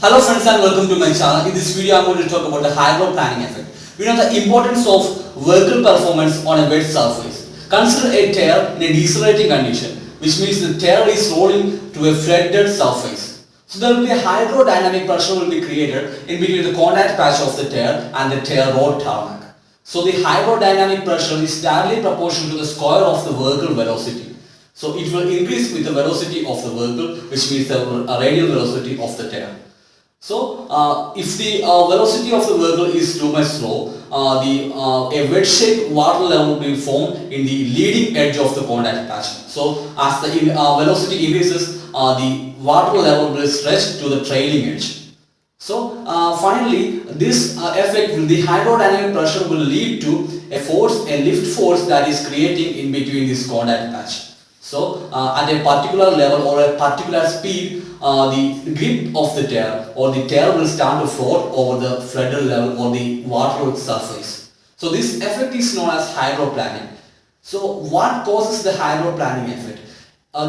Hello friends and welcome to my channel. In this video I am going to talk about the hydroplaning effect. We know the importance of vehicle performance on a wet surface. Consider a tire in a decelerating condition, which means the tire is rolling to a flooded surface. So there will be a hydrodynamic pressure will be created in between the contact patch of the tire and the tire rod tarmac. So the hydrodynamic pressure is directly proportional to the square of the vehicle velocity. So it will increase with the velocity of the vehicle, which means the radial velocity of the tire. So, if the velocity of the vehicle is too much slow, a wedge-shaped water level will be formed in the leading edge of the contact patch. So, as the velocity increases, the water level will stretch to the trailing edge. So, finally, this effect, the hydrodynamic pressure will lead to a lift force that is creating in between this contact patch. So, at a particular level or a particular speed, the grip of the tire or the tire will start to float over the flooded level or the water surface. So, this effect is known as hydroplaning. So, what causes the hydroplaning effect?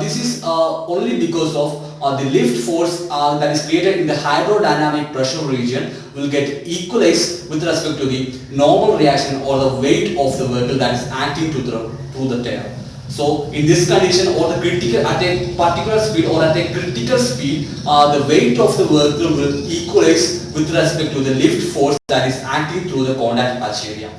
This is only because of the lift force that is created in the hydrodynamic pressure region will get equalized with respect to the normal reaction or the weight of the vehicle that is acting to the tire. So in this condition or the critical at a particular speed or at a critical speed, the weight of the vehicle will equalize with respect to the lift force that is acting through the contact patch area.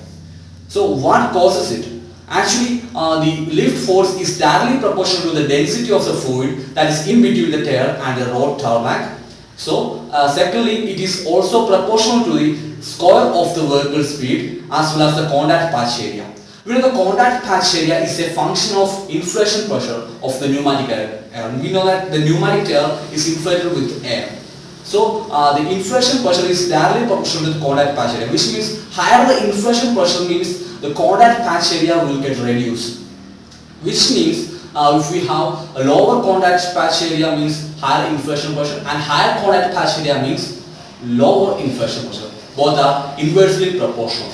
So what causes it? Actually, the lift force is directly proportional to the density of the fluid that is in between the tire and the rod tarmac. So secondly, it is also proportional to the square of the vehicle speed as well as the contact patch area. We know the contact patch area is a function of inflation pressure of the pneumatic air. We know that the pneumatic air is inflated with air. So the inflation pressure is directly proportional to the contact patch area, which means higher the inflation pressure means the contact patch area will get reduced. Which means if we have a lower contact patch area means higher inflation pressure and higher contact patch area means lower inflation pressure. Both are inversely proportional.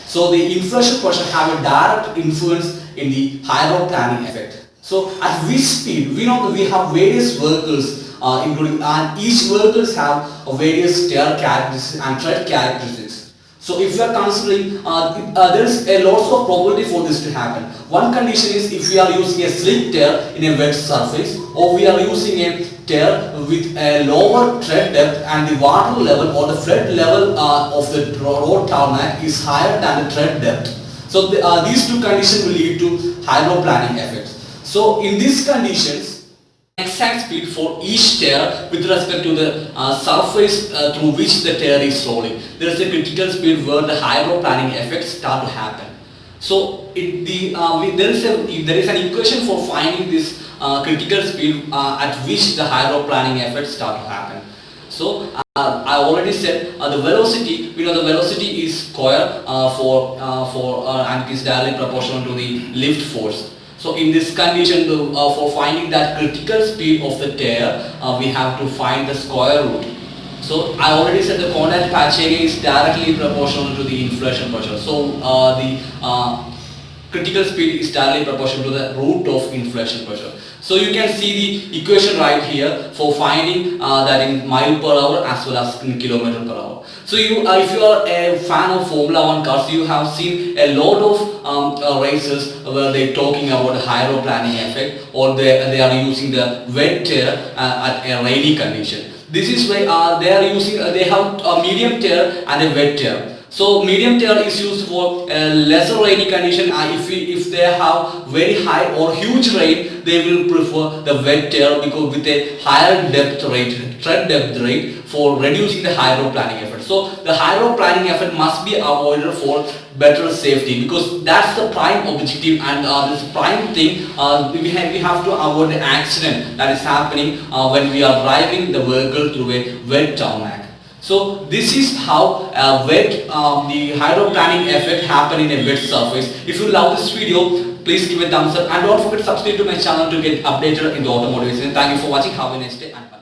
So the inflation pressure have a direct influence in the hydroplaning effect. So at which speed? We know that we have various vehicles including and each vehicles have various tire characteristics and tread characteristics. So if we are considering there is a lot of probability for this to happen. One condition is if we are using a slick tire in a wet surface or we are using a tire with a lower tread depth and the water level or the flood level of the road tarmac is higher than the tread depth. So these two conditions will lead to hydroplaning effect. So in these conditions, exact speed for each tire with respect to the surface through which the tire is rolling. There is a critical speed where the hydroplaning effects start to happen. So there is an equation for finding this critical speed at which the hydroplaning effects start to happen. So I already said the velocity. We know the velocity is square and it is directly proportional to the lift force. So in this condition, for finding that critical speed of the tire, we have to find the square root. So I already said the contact patch area is directly proportional to the inflation pressure. So the critical speed is directly proportional to the root of inflation pressure. So you can see the equation right here for finding that in mile per hour as well as in kilometer per hour. So if you are a fan of Formula 1 cars, you have seen a lot of races where they are talking about the hydroplaning effect or they are using the wet tire at a rainy condition. This is why they have a medium tire and a wet tire. So medium tire is used for a lesser rainy condition. If they have very high or huge rain, they will prefer the wet tire because with a higher tread depth rate for reducing the hydroplaning effect. So the hydroplaning effect must be avoided for better safety because that's the prime objective and this prime thing we have to avoid the accident that is happening when we are driving the vehicle through a wet tarmac. So this is how the hydroplaning effect happen in a wet surface. If you love this video, please give a thumbs up and don't forget to subscribe to my channel to get updated in the automotive. Thank you for watching. Have a nice day and bye.